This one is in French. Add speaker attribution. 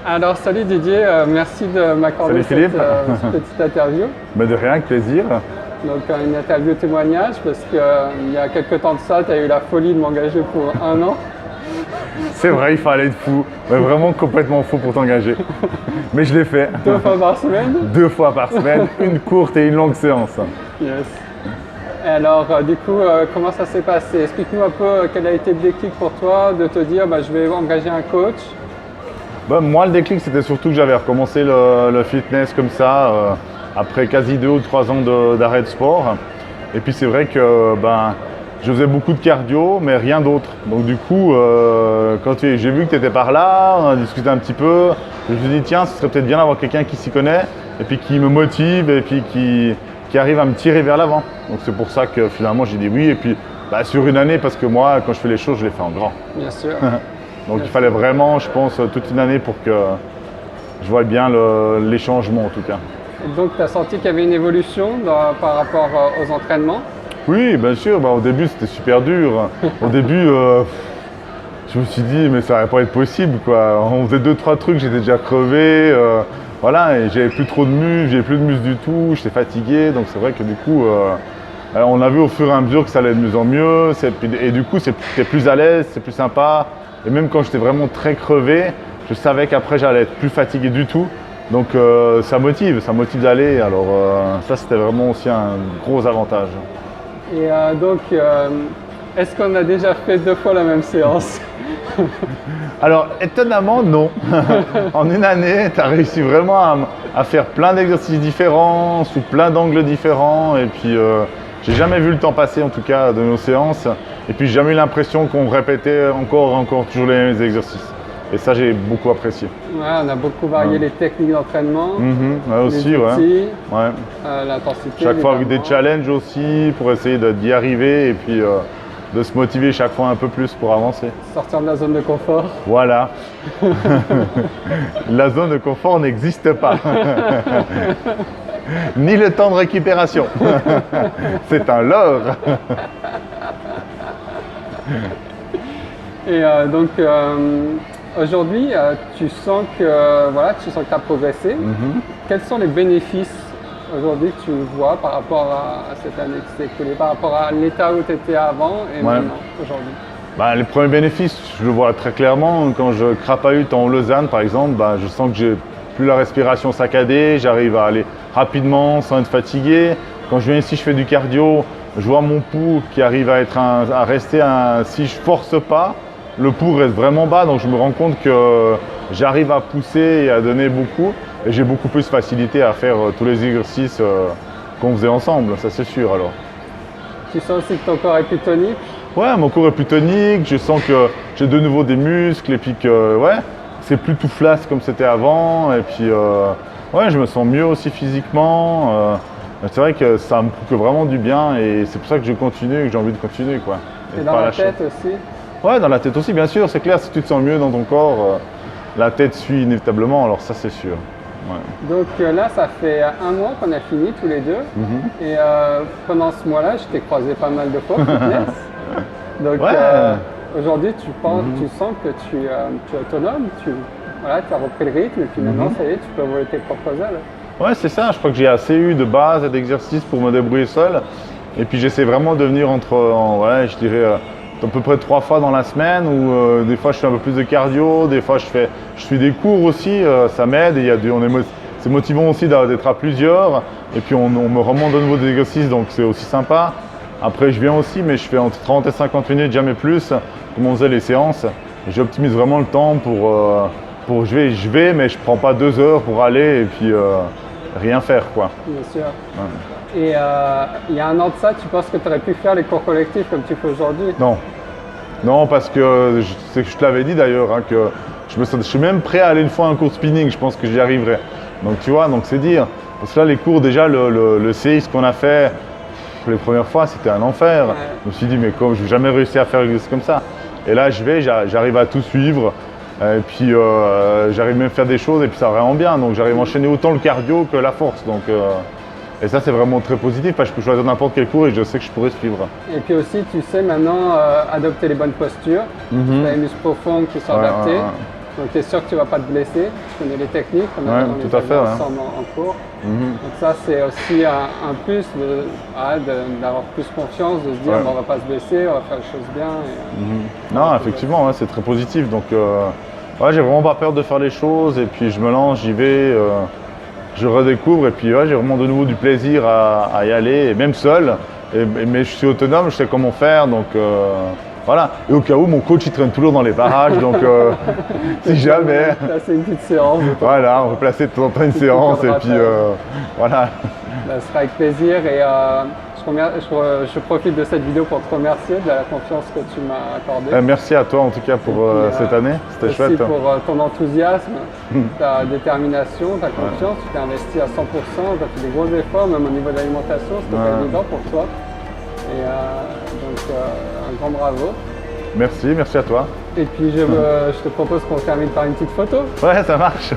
Speaker 1: Alors, salut Didier, merci de m'accorder
Speaker 2: Salut Philippe.
Speaker 1: cette petite interview.
Speaker 2: Mais de rien, avec plaisir.
Speaker 1: Donc, une interview témoignage parce qu'il y a quelques temps de ça, tu as eu la folie de m'engager pour 1 an.
Speaker 2: C'est vrai, il fallait être fou. Mais vraiment complètement fou pour t'engager. Mais je l'ai fait.
Speaker 1: 2 fois par semaine.
Speaker 2: 2 fois par semaine, une courte et une longue séance.
Speaker 1: Yes. Et alors, du coup, comment ça s'est passé? Explique-nous un peu quel a été le déclic pour toi de te dire je vais engager un coach.
Speaker 2: Moi, le déclic, c'était surtout que j'avais recommencé le fitness comme ça, après quasi 2 ou 3 ans d'arrêt de sport. Et puis c'est vrai que je faisais beaucoup de cardio, mais rien d'autre. Donc du coup, quand j'ai vu que tu étais par là, on a discuté un petit peu, je me suis dit tiens, ce serait peut-être bien d'avoir quelqu'un qui s'y connaît, et puis qui me motive, et puis qui arrive à me tirer vers l'avant. Donc c'est pour ça que finalement j'ai dit oui, et puis sur une année, parce que moi, quand je fais les choses, je les fais en grand.
Speaker 1: Bien sûr.
Speaker 2: Donc il fallait vraiment, je pense, toute une année pour que je voie bien les changements en tout cas.
Speaker 1: Et donc tu as senti qu'il y avait une évolution par rapport aux entraînements?
Speaker 2: Oui, bien sûr, au début c'était super dur. Au début, je me suis dit mais ça n'allait pas être possible quoi. On faisait 2-3 trucs, j'étais déjà crevé. Voilà, et j'avais plus trop de muscles, j'avais plus de muscles du tout, j'étais fatigué. Donc c'est vrai que du coup, on a vu au fur et à mesure que ça allait de mieux en mieux. Et du coup, c'était plus à l'aise, c'est plus sympa. Et même quand j'étais vraiment très crevé, je savais qu'après j'allais être plus fatigué du tout. Donc ça motive d'aller. Alors ça c'était vraiment aussi un gros avantage.
Speaker 1: Et donc, est-ce qu'on a déjà fait 2 fois la même séance?
Speaker 2: Alors étonnamment non. En une année, tu as réussi vraiment à faire plein d'exercices différents, sous plein d'angles différents. Et puis j'ai jamais vu le temps passer en tout cas de nos séances. Et puis j'ai jamais eu l'impression qu'on répétait encore toujours les mêmes exercices. Et ça j'ai beaucoup apprécié.
Speaker 1: Ouais, on a beaucoup varié les techniques d'entraînement,
Speaker 2: ouais, aussi,
Speaker 1: les outils,
Speaker 2: ouais.
Speaker 1: l'intensité.
Speaker 2: Chaque fois avec des challenges aussi pour essayer d'y arriver et puis de se motiver chaque fois un peu plus pour avancer.
Speaker 1: Sortir de la zone de confort.
Speaker 2: Voilà. La zone de confort n'existe pas. Ni le temps de récupération. C'est un leurre.
Speaker 1: Et donc aujourd'hui, tu sens que tu as progressé. Quels sont les bénéfices aujourd'hui que tu vois par rapport à cette année qui s'est écoulée, par rapport à l'état où tu étais avant et maintenant, aujourd'hui?
Speaker 2: Les premiers bénéfices, je le vois très clairement. Quand je crapahute en Lausanne, par exemple, je sens que j'ai plus la respiration saccadée, j'arrive à aller rapidement sans être fatigué. Quand je viens ici, je fais du cardio, je vois mon pouls qui arrive à rester si je force pas, le pouls reste vraiment bas, donc je me rends compte que j'arrive à pousser et à donner beaucoup. Et j'ai beaucoup plus facilité à faire tous les exercices qu'on faisait ensemble, ça c'est sûr alors.
Speaker 1: Tu sens aussi que ton corps est plus tonique?
Speaker 2: Ouais, mon corps est plus tonique, je sens que j'ai de nouveau des muscles et puis que c'est plus tout flasque comme c'était avant. Et puis je me sens mieux aussi physiquement. C'est vrai que ça me procure vraiment du bien et c'est pour ça que je continue et que j'ai envie de continuer quoi.
Speaker 1: Et dans la tête aussi? Ouais,
Speaker 2: dans la tête aussi bien sûr, c'est clair, si tu te sens mieux dans ton corps, la tête suit inévitablement, alors ça c'est sûr. Ouais.
Speaker 1: Donc là, ça fait 1 mois qu'on a fini tous les deux. Et pendant ce mois-là, je t'ai croisé pas mal de fois au fitness. Donc aujourd'hui, tu sens que tu es autonome, tu as repris le rythme et puis maintenant, ça y est, tu peux voler tes propres ailes.
Speaker 2: Ouais, c'est ça, je crois que j'ai assez eu de base et d'exercices pour me débrouiller seul. Et puis j'essaie vraiment de venir je dirais à peu près 3 fois dans la semaine où des fois je fais un peu plus de cardio, des fois je suis des cours aussi, ça m'aide et c'est motivant aussi d'être à plusieurs et puis on me remonte de nouveau des exercices donc c'est aussi sympa. Après je viens aussi mais je fais entre 30 et 50 minutes, jamais plus, comme on faisait les séances. J'optimise vraiment le temps pour je vais mais je prends pas 2 heures pour aller et puis rien faire quoi.
Speaker 1: Bien sûr. Ouais. Et il y a 1 an de ça, tu penses que tu aurais pu faire les cours collectifs comme tu fais aujourd'hui?
Speaker 2: Non, parce que je te l'avais dit d'ailleurs, que je suis même prêt à aller une fois à un cours spinning, je pense que j'y arriverai. Donc tu vois, c'est dire. Parce que là, les cours, déjà, le CX qu'on a fait les premières fois, c'était un enfer. Ouais. Je me suis dit, mais je n'ai jamais réussi à faire quelque chose comme ça. Et là, j'arrive à tout suivre. Et puis, j'arrive même à faire des choses et puis ça va vraiment bien. Donc, j'arrive à enchaîner autant le cardio que la force. Donc, et ça, c'est vraiment très positif parce que je peux choisir n'importe quel cours et je sais que je pourrais suivre.
Speaker 1: Et puis aussi, tu sais maintenant adopter les bonnes postures. Tu as les muscles profonds qui sont adaptés. Donc tu es sûr que tu ne vas pas te blesser, tu connais les techniques, on
Speaker 2: Ouais,
Speaker 1: les
Speaker 2: tout à
Speaker 1: a
Speaker 2: fait,
Speaker 1: vues
Speaker 2: ouais.
Speaker 1: ensemble en cours. Donc ça c'est aussi un plus d'avoir plus confiance, de se dire
Speaker 2: Ouais.
Speaker 1: bon, on ne va pas se blesser, on va faire les choses bien. Et,
Speaker 2: Non, effectivement, ouais, c'est très positif. Donc, ouais, j'ai vraiment pas peur de faire les choses. Et puis, je me lance, j'y vais, je redécouvre. Et puis, ouais, j'ai vraiment de nouveau du plaisir à y aller, et même seul. Mais je suis autonome, je sais comment faire. Donc, voilà. Et au cas où, mon coach, il traîne toujours dans les parages. Donc, si jamais.
Speaker 1: Là c'est une petite séance.
Speaker 2: Voilà, on peut placer de temps en temps une séance. Et puis, voilà.
Speaker 1: Ça sera avec plaisir. Et je profite de cette vidéo pour te remercier de la confiance que tu m'as accordée.
Speaker 2: Merci à toi, en tout cas, pour cette année. C'était
Speaker 1: Aussi
Speaker 2: chouette.
Speaker 1: pour ton enthousiasme, ta détermination, ta confiance. Tu t'es investi à 100%, tu as fait des gros efforts, même au niveau de l'alimentation, c'était pas évident pour toi. Et donc, un grand bravo.
Speaker 2: Merci à toi.
Speaker 1: Et puis, je te propose qu'on termine par une petite photo.
Speaker 2: Ouais, ça marche.